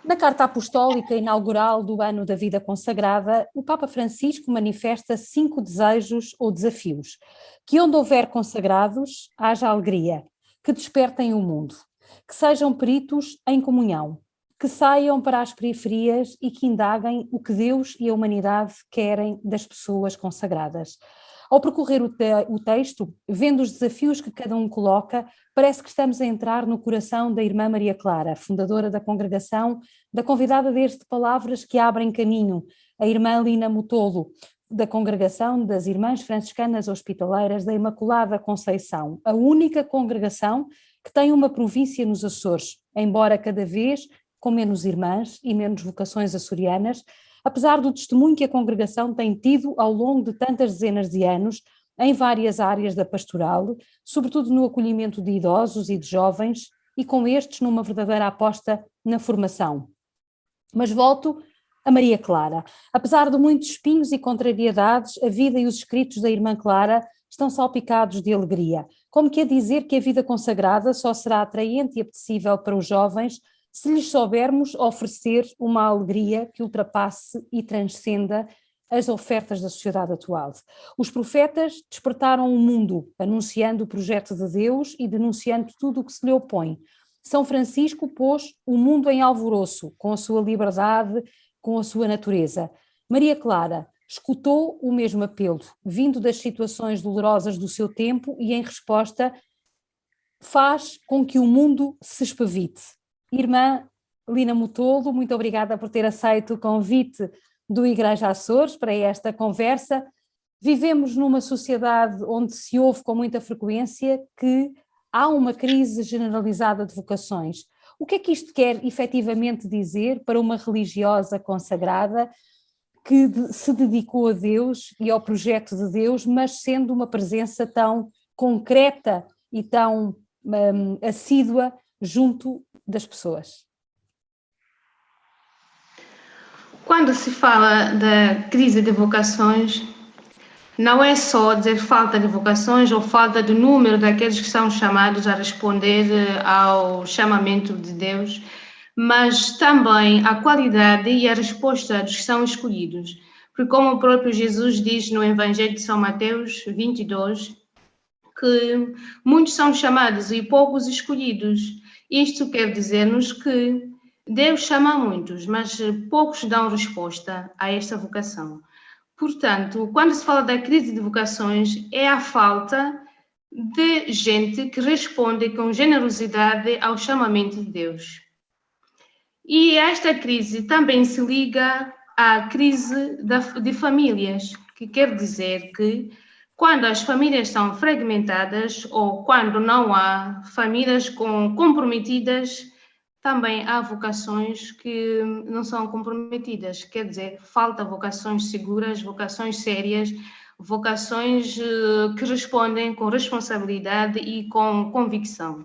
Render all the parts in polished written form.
Na Carta Apostólica Inaugural do Ano da Vida Consagrada, o Papa Francisco manifesta 5 desejos ou desafios: que onde houver consagrados, haja alegria, que despertem o mundo, que sejam peritos em comunhão, que saiam para as periferias e que indaguem o que Deus e a humanidade querem das pessoas consagradas. Ao percorrer o texto, vendo os desafios que cada um coloca, parece que estamos a entrar no coração da irmã Maria Clara, fundadora da congregação, da convidada desde Palavras que Abrem Caminho, a irmã Lina Mutolo, da congregação das Irmãs Franciscanas Hospitaleiras da Imaculada Conceição, a única congregação que tem uma província nos Açores, embora cada vez com menos irmãs e menos vocações açorianas, apesar do testemunho que a congregação tem tido ao longo de tantas dezenas de anos, em várias áreas da pastoral, sobretudo no acolhimento de idosos e de jovens, e com estes numa verdadeira aposta na formação. Mas volto a Maria Clara. Apesar de muitos espinhos e contrariedades, a vida e os escritos da irmã Clara estão salpicados de alegria, como que a dizer que a vida consagrada só será atraente e apetecível para os jovens se lhes soubermos oferecer uma alegria que ultrapasse e transcenda as ofertas da sociedade atual. Os profetas despertaram o mundo, anunciando o projeto de Deus e denunciando tudo o que se lhe opõe. São Francisco pôs o mundo em alvoroço, com a sua liberdade, com a sua natureza. Maria Clara escutou o mesmo apelo, vindo das situações dolorosas do seu tempo e, em resposta, faz com que o mundo se espavite. Irmã Lina Mutolo, muito obrigada por ter aceito o convite do Igreja Açores para esta conversa. Vivemos numa sociedade onde se ouve com muita frequência que há uma crise generalizada de vocações. O que é que isto quer efetivamente dizer para uma religiosa consagrada que se dedicou a Deus e ao projeto de Deus, mas sendo uma presença tão concreta e tão assídua junto das pessoas? Quando se fala da crise de vocações, não é só dizer falta de vocações ou falta de número daqueles que são chamados a responder ao chamamento de Deus, mas também a qualidade e a resposta dos que são escolhidos. Porque como o próprio Jesus diz no Evangelho de São Mateus 22, que muitos são chamados e poucos escolhidos. Isto quer dizer-nos que Deus chama muitos, mas poucos dão resposta a esta vocação. Portanto, quando se fala da crise de vocações, é a falta de gente que responde com generosidade ao chamamento de Deus. E esta crise também se liga à crise de famílias, que quer dizer que quando as famílias são fragmentadas ou quando não há famílias comprometidas, também há vocações que não são comprometidas, quer dizer, falta vocações seguras, vocações sérias, vocações que respondem com responsabilidade e com convicção.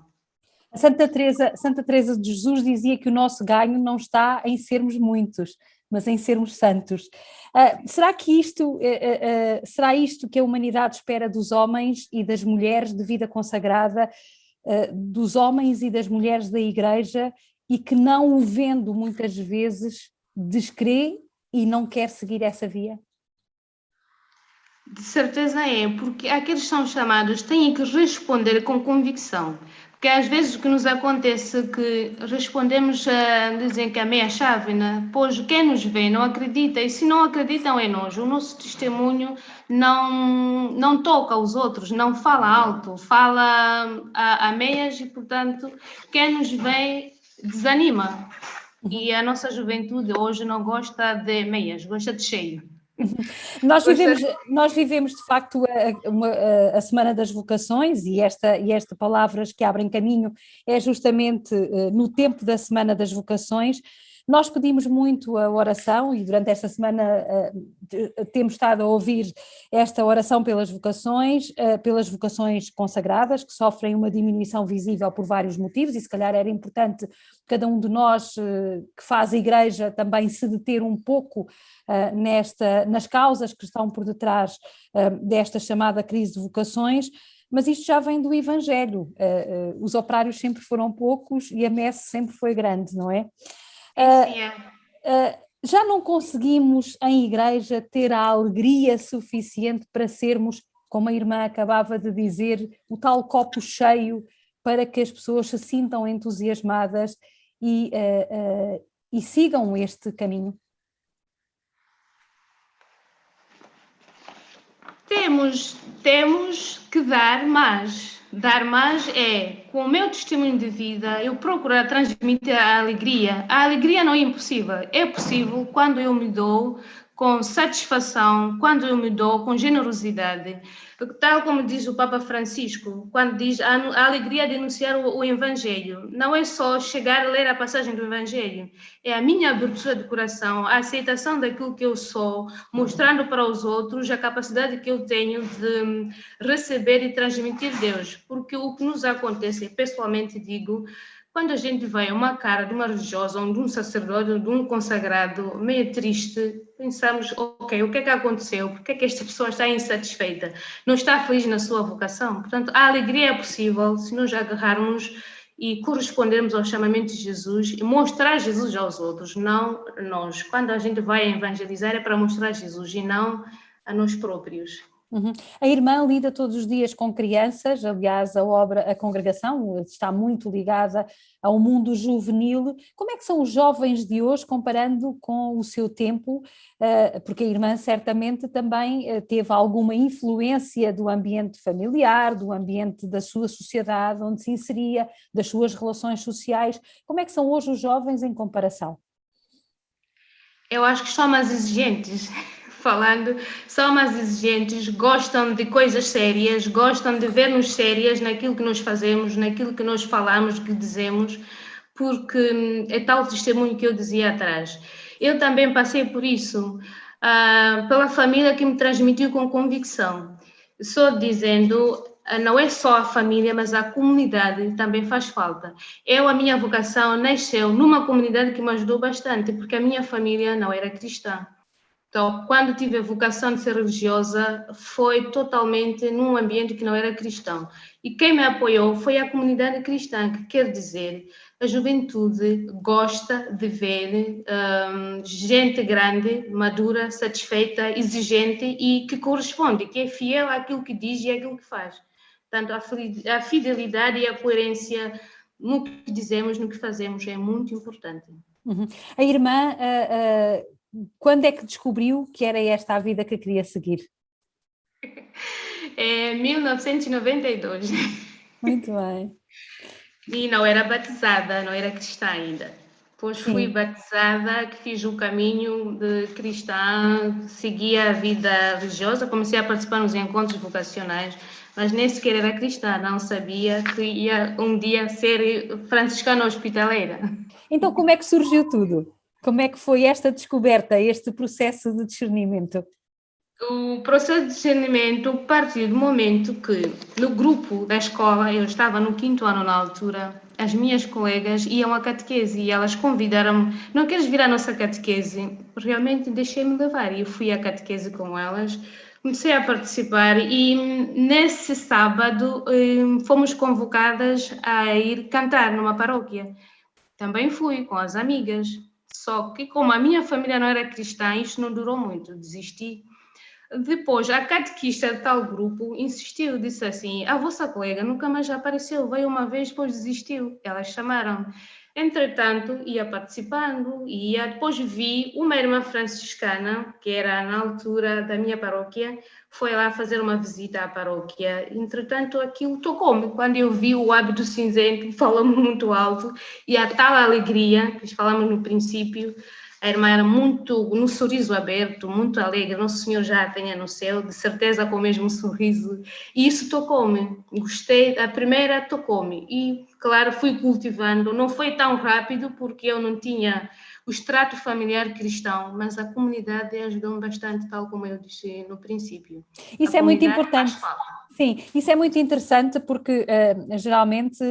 A Santa Teresa de Jesus dizia que o nosso ganho não está em sermos muitos, mas em sermos santos. Será isto que a humanidade espera dos homens e das mulheres de vida consagrada, dos homens e das mulheres da Igreja, e que não o vendo muitas vezes descrê e não quer seguir essa via? De certeza é, porque aqueles que são chamados têm que responder com convicção. Porque às vezes o que nos acontece é que respondemos, dizem que a meia-chave, né? Pois quem nos vê não acredita, e se não acreditam em nós, o nosso testemunho não toca os outros, não fala alto, fala a meias e, portanto, quem nos vê desanima. E a nossa juventude hoje não gosta de meias, gosta de cheio. Nós vivemos de facto a Semana das Vocações e esta Palavras que Abrem Caminho é justamente no tempo da Semana das Vocações. Nós pedimos muito a oração e durante esta semana temos estado a ouvir esta oração pelas vocações consagradas, que sofrem uma diminuição visível por vários motivos, e se calhar era importante cada um de nós que faz a Igreja também se deter um pouco nas causas que estão por detrás desta chamada crise de vocações. Mas isto já vem do Evangelho, os operários sempre foram poucos e a messe sempre foi grande, não é? Sim, é. Já não conseguimos em igreja ter a alegria suficiente para sermos, como a irmã acabava de dizer, o tal copo cheio para que as pessoas se sintam entusiasmadas e sigam este caminho? Temos que dar mais. Dar mais é, com o meu testemunho de vida, eu procurar transmitir a alegria. A alegria não é impossível. É possível quando eu me dou com satisfação, quando eu me dou com generosidade. Tal como diz o Papa Francisco, quando diz a alegria de anunciar o Evangelho. Não é só chegar a ler a passagem do Evangelho, é a minha abertura de coração, a aceitação daquilo que eu sou, mostrando para os outros a capacidade que eu tenho de receber e transmitir Deus. Porque o que nos acontece, pessoalmente digo, quando a gente vê uma cara de uma religiosa, ou de um sacerdote, ou de um consagrado meio triste, pensamos, ok, o que é que aconteceu? Por que é que esta pessoa está insatisfeita? Não está feliz na sua vocação? Portanto, a alegria é possível se nos agarrarmos e correspondermos ao chamamento de Jesus e mostrar Jesus aos outros, não nós. Quando a gente vai evangelizar é para mostrar Jesus e não a nós próprios. Uhum. A irmã lida todos os dias com crianças, aliás, a congregação está muito ligada ao mundo juvenil. Como é que são os jovens de hoje comparando com o seu tempo? Porque a irmã certamente também teve alguma influência do ambiente familiar, do ambiente da sua sociedade onde se inseria, das suas relações sociais. Como é que são hoje os jovens em comparação? Eu acho que são mais exigentes. Falando, são mais exigentes, gostam de coisas sérias, gostam de ver-nos sérias naquilo que nós fazemos, naquilo que nós falamos, que dizemos, porque é tal testemunho que eu dizia atrás. Eu também passei por isso, pela família que me transmitiu com convicção. Só dizendo, não é só a família, mas a comunidade também faz falta. A minha vocação nasceu numa comunidade que me ajudou bastante, porque a minha família não era cristã. Então, quando tive a vocação de ser religiosa, foi totalmente num ambiente que não era cristão. E quem me apoiou foi a comunidade cristã, que quer dizer, a juventude gosta de ver gente grande, madura, satisfeita, exigente e que corresponde, que é fiel àquilo que diz e àquilo que faz. Portanto, a fidelidade e a coerência no que dizemos, no que fazemos, é muito importante. Uhum. A irmã, quando é que descobriu que era esta a vida que queria seguir? É 1992. Muito bem. E não era batizada, não era cristã ainda. Depois fui Sim. batizada, que fiz o caminho de cristã, segui a vida religiosa, comecei a participar nos encontros vocacionais, mas nem sequer era cristã, não sabia que ia um dia ser franciscana hospitaleira. Então, como é que surgiu tudo? Como é que foi esta descoberta, este processo de discernimento? O processo de discernimento partiu do momento que, no grupo da escola, eu estava no 5º ano na altura, as minhas colegas iam à catequese e elas convidaram-me, não queres vir à nossa catequese? Realmente deixei-me levar e eu fui à catequese com elas, comecei a participar e nesse sábado fomos convocadas a ir cantar numa paróquia. Também fui com as amigas, só que como a minha família não era cristã, isto não durou muito, desisti. Depois, a catequista de tal grupo insistiu, disse assim: a vossa colega nunca mais apareceu, veio uma vez, depois desistiu. Elas chamaram. Entretanto, ia participando, depois vi uma irmã franciscana, que era na altura da minha paróquia, foi lá fazer uma visita à paróquia. Entretanto, aquilo tocou-me. Quando eu vi o hábito cinzento, falou-me muito alto, e a tal alegria, que falamos no princípio, a irmã era muito, no sorriso aberto, muito alegre, Nosso Senhor já a tenha no céu, de certeza com o mesmo sorriso. E isso tocou-me, gostei, a primeira tocou-me. E, claro, fui cultivando, não foi tão rápido porque eu não tinha o extrato familiar cristão, mas a comunidade ajudou-me bastante, tal como eu disse no princípio. Isso é muito importante. Sim, isso é muito interessante porque geralmente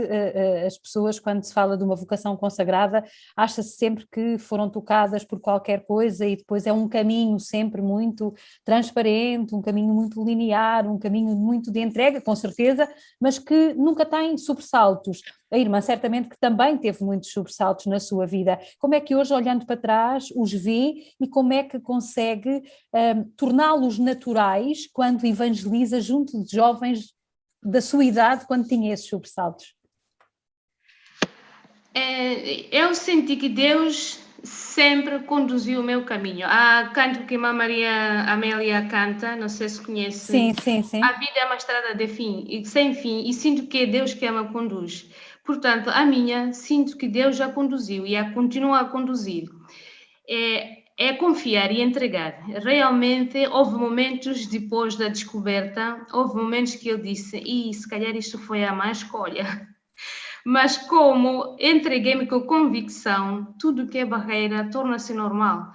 as pessoas, quando se fala de uma vocação consagrada, acha-se sempre que foram tocadas por qualquer coisa e depois é um caminho sempre muito transparente, um caminho muito linear, um caminho muito de entrega, com certeza, mas que nunca tem sobressaltos. a irmã certamente que também teve muitos sobressaltos na sua vida. Como é que hoje, olhando para trás, os vê e como é que consegue torná-los naturais quando evangeliza junto de jovens da sua idade, quando tinha esses sobressaltos? Eu senti que Deus sempre conduziu o meu caminho. Há canto que a irmã Maria Amélia canta, não sei se conhece. Sim, sim, sim. A vida é uma estrada de fim e sem fim, e sinto que é Deus que me conduz. Portanto, a minha, sinto que Deus já conduziu e continua a conduzir. É confiar e entregar. Realmente, houve momentos depois da descoberta, houve momentos que eu disse, e se calhar isto foi a má escolha. Mas como entreguei-me com convicção, tudo que é barreira torna-se normal.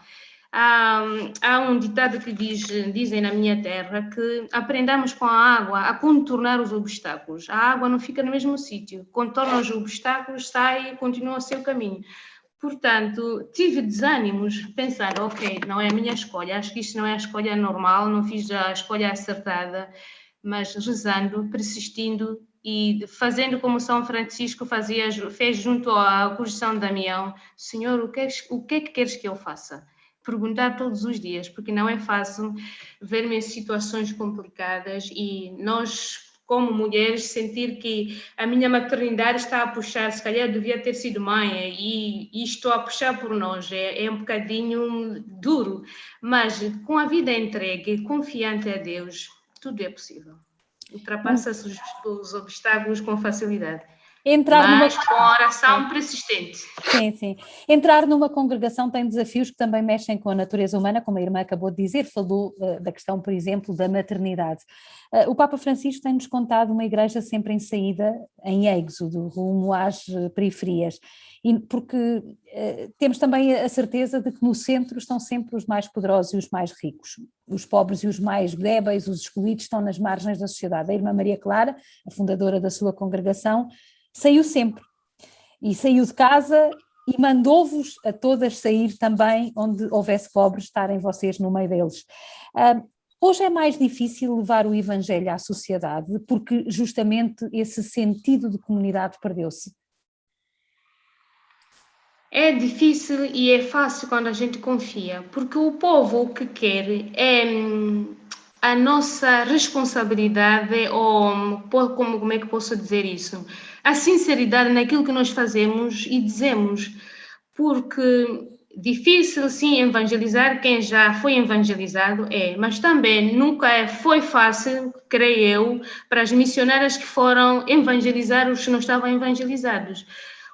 Há um ditado que dizem na minha terra que aprendamos com a água a contornar os obstáculos. A água não fica no mesmo sítio. Contorna os obstáculos, sai e continua o seu caminho. Portanto, tive desânimos, pensar, ok, não é a minha escolha, acho que isto não é a escolha normal, não fiz a escolha acertada, mas rezando, persistindo e fazendo como São Francisco fez junto à cruz de São Damião: Senhor, o que é que queres que eu faça? Perguntar todos os dias, porque não é fácil ver-me em situações complicadas e nós, como mulheres, sentir que a minha maternidade está a puxar, se calhar devia ter sido mãe e estou a puxar por nós, é um bocadinho duro, mas com a vida entregue, confiante a Deus, tudo é possível. Ultrapassa-se os obstáculos com facilidade. Entrar Mas numa... com a oração persistente. Sim, sim. Entrar numa congregação tem desafios que também mexem com a natureza humana, como a irmã acabou de dizer, falou da questão, por exemplo, da maternidade. O Papa Francisco tem-nos contado uma igreja sempre em saída, em êxodo, rumo às periferias, e porque temos também a certeza de que no centro estão sempre os mais poderosos e os mais ricos. Os pobres e os mais débeis, os excluídos, estão nas margens da sociedade. A irmã Maria Clara, a fundadora da sua congregação, saiu sempre. E saiu de casa e mandou-vos a todas sair também onde houvesse pobres, estarem vocês no meio deles. Hoje é mais difícil levar o Evangelho à sociedade porque justamente esse sentido de comunidade perdeu-se. É difícil e é fácil quando a gente confia, porque o povo o que quer é a nossa responsabilidade, ou como é que posso dizer isso? A sinceridade naquilo que nós fazemos e dizemos, porque difícil sim evangelizar quem já foi evangelizado, mas também nunca foi fácil, creio eu, para as missionárias que foram evangelizar os que não estavam evangelizados.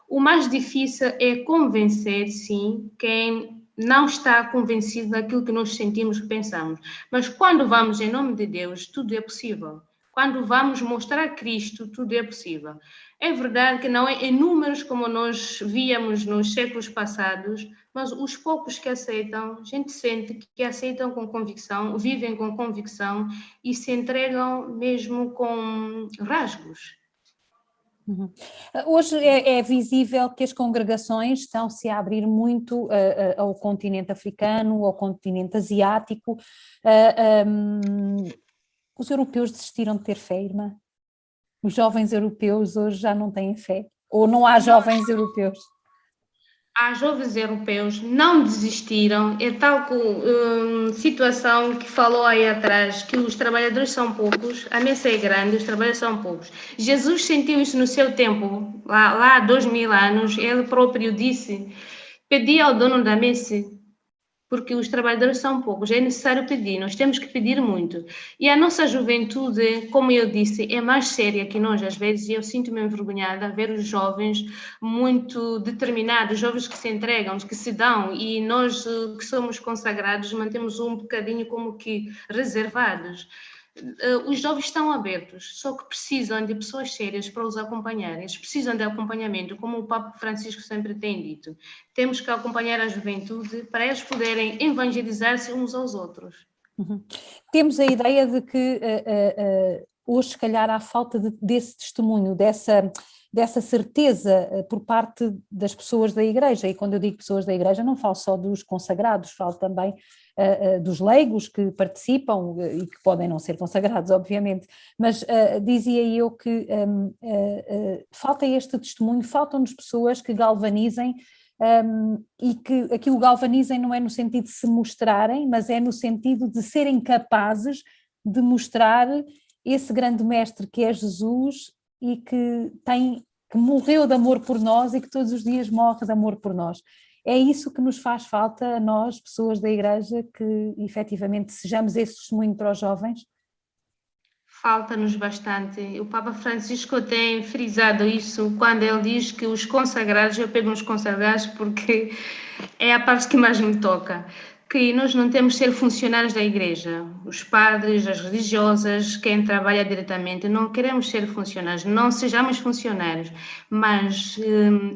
O mais difícil é convencer, sim, quem não está convencido daquilo que nós sentimos e pensamos. Mas quando vamos em nome de Deus, tudo é possível. Quando vamos mostrar Cristo, tudo é possível. É verdade que não é em números como nós víamos nos séculos passados, mas os poucos que aceitam, a gente sente que aceitam com convicção, vivem com convicção e se entregam mesmo com rasgos. Uhum. Hoje é visível que as congregações estão-se a abrir muito ao continente africano, ao continente asiático. Os europeus desistiram de ter fé, irmã? Os jovens europeus hoje já não têm fé? Ou não há jovens europeus? Há jovens europeus não desistiram, é tal situação que falou aí atrás, que os trabalhadores são poucos, a mesa é grande, os trabalhadores são poucos. Jesus sentiu isso no seu tempo, lá há 2000 anos, ele próprio disse, pedi ao dono da mesa, porque os trabalhadores são poucos, é necessário pedir, nós temos que pedir muito. E a nossa juventude, como eu disse, é mais séria que nós, às vezes, e eu sinto-me envergonhada a ver os jovens muito determinados, jovens que se entregam, que se dão, e nós que somos consagrados mantemos um bocadinho como que reservados. Os jovens estão abertos, só que precisam de pessoas sérias para os acompanhar. Eles precisam de acompanhamento, como o Papa Francisco sempre tem dito. Temos que acompanhar a juventude para eles poderem evangelizar-se uns aos outros. Uhum. Temos a ideia de que hoje, se calhar, há falta desse testemunho, dessa dessa certeza por parte das pessoas da Igreja. E quando eu digo pessoas da Igreja, não falo só dos consagrados, falo também dos leigos que participam e que podem não ser consagrados, obviamente, mas dizia eu que falta este testemunho, faltam-nos pessoas que galvanizem, e que aqui o galvanizem não é no sentido de se mostrarem, mas é no sentido de serem capazes de mostrar esse grande mestre que é Jesus e que morreu de amor por nós e que todos os dias morre de amor por nós. É isso que nos faz falta a nós, pessoas da Igreja, que efetivamente sejamos esse testemunho para os jovens? Falta-nos bastante. O Papa Francisco tem frisado isso quando ele diz que os consagrados, eu pego nos consagrados porque é a parte que mais me toca, que nós não temos de ser funcionários da Igreja. Os padres, as religiosas, quem trabalha diretamente, não queremos ser funcionários, não sejamos funcionários, mas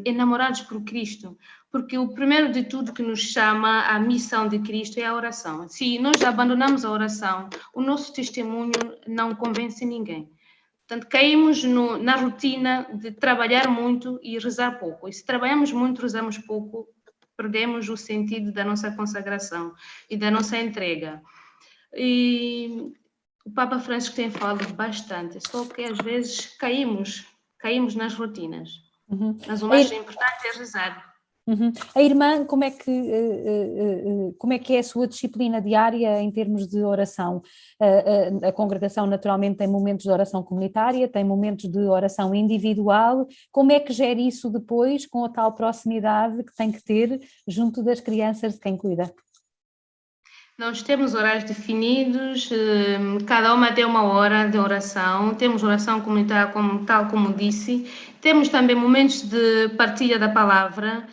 enamorados por Cristo. Porque o primeiro de tudo que nos chama à missão de Cristo é a oração. Se nós abandonamos a oração, o nosso testemunho não convence ninguém. Portanto, caímos na rotina de trabalhar muito e rezar pouco. E se trabalhamos muito, rezamos pouco, perdemos o sentido da nossa consagração e da nossa entrega. E o Papa Francisco tem falado bastante, só que às vezes caímos nas rotinas. Mas o mais importante é rezar. A irmã, como é que é a sua disciplina diária em termos de oração? A congregação naturalmente tem momentos de oração comunitária, tem momentos de oração individual. Como é que gera isso depois com a tal proximidade que tem que ter junto das crianças de quem cuida? Nós temos horários definidos, cada uma tem uma hora de oração, temos oração comunitária, tal como disse, temos também momentos de partilha da palavra,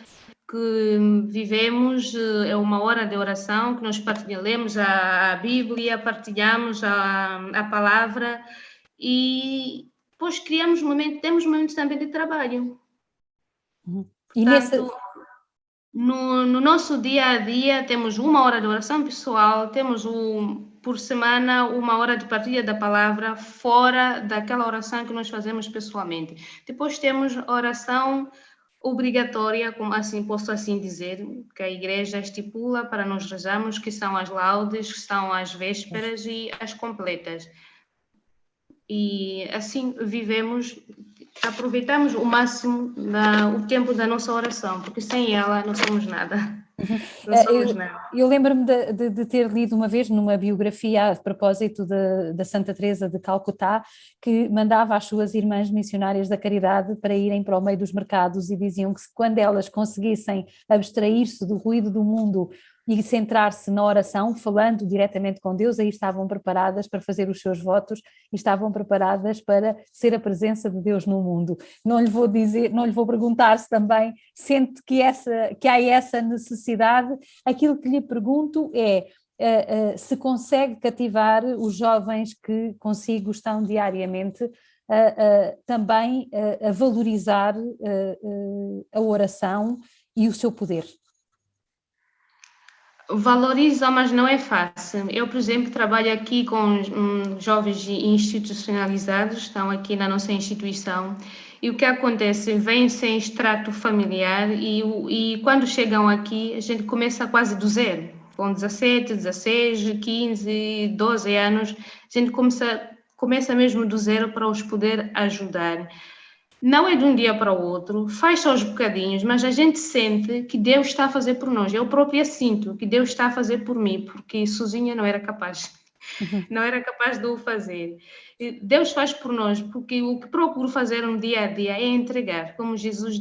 que vivemos, é uma hora de oração, que nós lemos a Bíblia, partilhamos a palavra e depois temos momentos também de trabalho. E Portanto, no nosso dia a dia temos uma hora de oração pessoal, temos por semana uma hora de partilha da palavra fora daquela oração que nós fazemos pessoalmente. Depois temos oração obrigatória, como assim posso assim dizer, que a igreja estipula para nós rezarmos, que são as laudes, que são as vésperas e as completas. E assim vivemos, aproveitamos o máximo o tempo da nossa oração, porque sem ela não somos nada. Não somos nada. Eu lembro-me de ter lido uma vez numa biografia a propósito da Santa Teresa de Calcutá, que mandava as suas irmãs missionárias da caridade para irem para o meio dos mercados e diziam que quando elas conseguissem abstrair-se do ruído do mundo e centrar-se na oração, falando diretamente com Deus, aí estavam preparadas para fazer os seus votos e estavam preparadas para ser a presença de Deus no mundo. Não lhe vou dizer, não lhe vou perguntar se também sente que há essa necessidade. Aquilo que lhe pergunto é se consegue cativar os jovens que consigo estão diariamente também a valorizar a oração e o seu poder. Valoriza, mas não é fácil. Eu, por exemplo, trabalho aqui com jovens institucionalizados, estão aqui na nossa instituição, e o que acontece? Vêm sem extrato familiar e quando chegam aqui, a gente começa quase do zero. Com 17, 16, 15, 12 anos, a gente começa mesmo do zero para os poder ajudar. Não é de um dia para o outro, faz aos bocadinhos, mas a gente sente que Deus está a fazer por nós. Eu própria sinto que Deus está a fazer por mim, porque sozinha não era capaz. Não era capaz de o fazer. Deus faz por nós, porque o que procuro fazer no dia a dia é entregar, como Jesus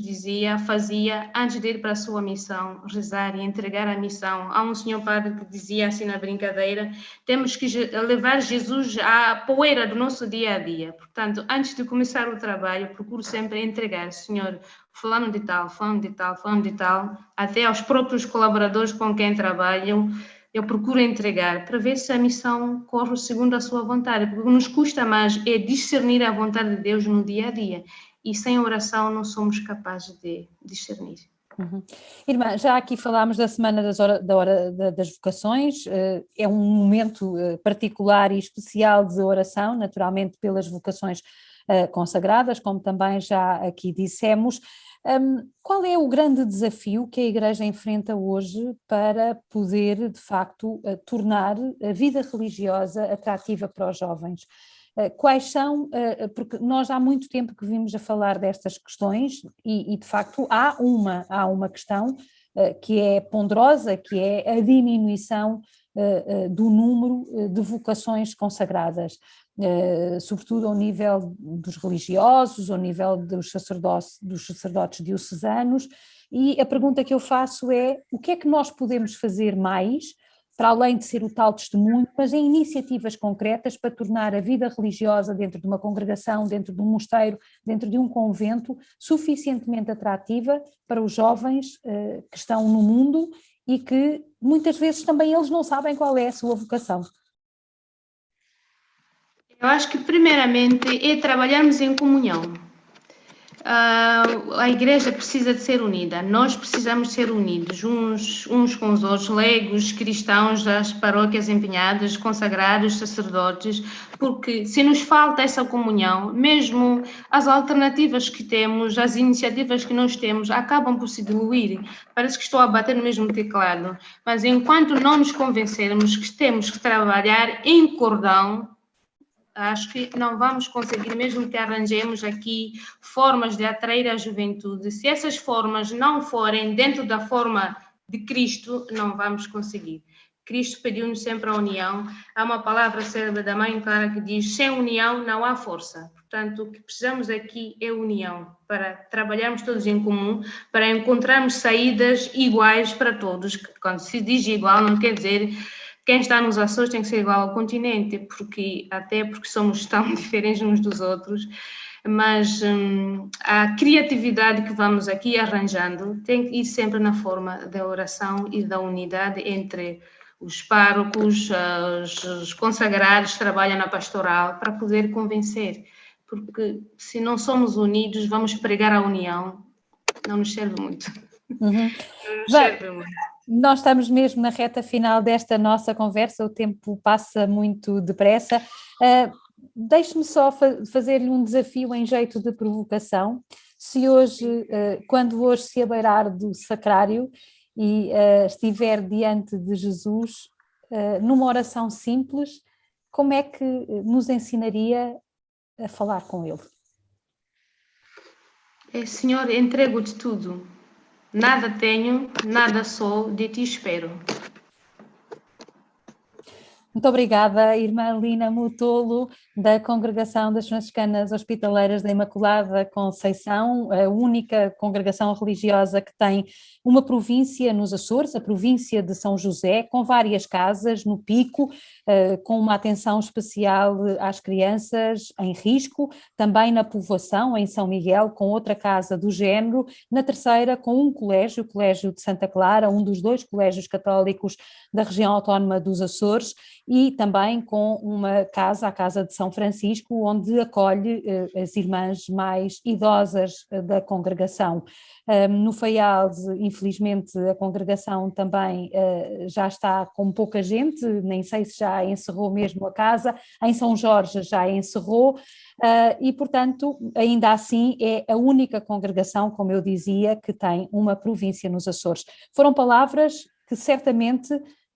fazia antes de ir para a sua missão, rezar e entregar a missão. Há um senhor padre que dizia assim na brincadeira: temos que levar Jesus à poeira do nosso dia a dia. Portanto, antes de começar o trabalho, procuro sempre entregar, Senhor, fulano de tal, fulano de tal, fulano de tal, até aos próprios colaboradores com quem trabalham. Eu procuro entregar para ver se a missão corre segundo a sua vontade, porque o que nos custa mais é discernir a vontade de Deus no dia a dia, e sem oração não somos capazes de discernir. Irmã, já aqui falámos da Semana das Vocações, é um momento particular e especial de oração, naturalmente pelas vocações consagradas, como também já aqui dissemos. Qual é o grande desafio que a Igreja enfrenta hoje para poder, de facto, tornar a vida religiosa atrativa para os jovens? Quais são, porque nós há muito tempo que vimos a falar destas questões e de facto há uma questão que é ponderosa, que é a diminuição do número de vocações consagradas, sobretudo ao nível dos religiosos, ao nível dos sacerdotes diocesanos, e a pergunta que eu faço é: o que é que nós podemos fazer mais, para além de ser o tal testemunho, mas em iniciativas concretas para tornar a vida religiosa dentro de uma congregação, dentro de um mosteiro, dentro de um convento, suficientemente atrativa para os jovens que estão no mundo e que muitas vezes também eles não sabem qual é a sua vocação? Eu acho que primeiramente é trabalharmos em comunhão. A igreja precisa de ser unida, nós precisamos ser unidos uns com os outros, leigos, cristãos das paróquias empenhadas, consagrados, sacerdotes, porque se nos falta essa comunhão, mesmo as alternativas que temos, as iniciativas que nós temos, acabam por se diluir. Parece que estou a bater no mesmo teclado, mas enquanto não nos convencermos que temos que trabalhar em cordão, acho que não vamos conseguir, mesmo que arranjemos aqui formas de atrair a juventude. Se essas formas não forem dentro da forma de Cristo, não vamos conseguir. Cristo pediu-nos sempre a união. Há uma palavra célebre da Mãe Clara que diz: sem união não há força. Portanto, o que precisamos aqui é união, para trabalharmos todos em comum, para encontrarmos saídas iguais para todos. Quando se diz igual, não quer dizer quem está nos Açores tem que ser igual ao continente, até porque somos tão diferentes uns dos outros, mas a criatividade que vamos aqui arranjando tem que ir sempre na forma da oração e da unidade entre os párocos, os consagrados que trabalham na pastoral, para poder convencer, porque se não somos unidos, vamos pregar a união, não nos serve muito. Uhum. Não nos serve muito. Nós estamos mesmo na reta final desta nossa conversa, o tempo passa muito depressa. Deixe-me só fazer-lhe um desafio em jeito de provocação. Se hoje, quando hoje se abeirar do sacrário e estiver diante de Jesus, numa oração simples, como é que nos ensinaria a falar com ele? Senhor, entrego-te tudo. Nada tenho, nada sou, de ti espero. Muito obrigada, irmã Lina Mutolo, da Congregação das Franciscanas Hospitaleiras da Imaculada Conceição, a única congregação religiosa que tem uma província nos Açores, a província de São José, com várias casas no Pico, com uma atenção especial às crianças em risco, também na Povoação, em São Miguel, com outra casa do género, na terceira com um colégio, o Colégio de Santa Clara, um dos 2 colégios católicos da região autónoma dos Açores, e também com uma casa, a Casa de São Francisco, onde acolhe as irmãs mais idosas da congregação. No Faial, infelizmente, a congregação também já está com pouca gente, nem sei se já encerrou mesmo a casa, em São Jorge já encerrou, e, portanto, ainda assim é a única congregação, como eu dizia, que tem uma província nos Açores. Foram palavras que certamente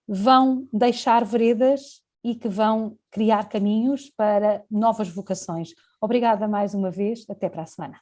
vão deixar veredas e que vão criar caminhos para novas vocações. Obrigada mais uma vez, até para a semana.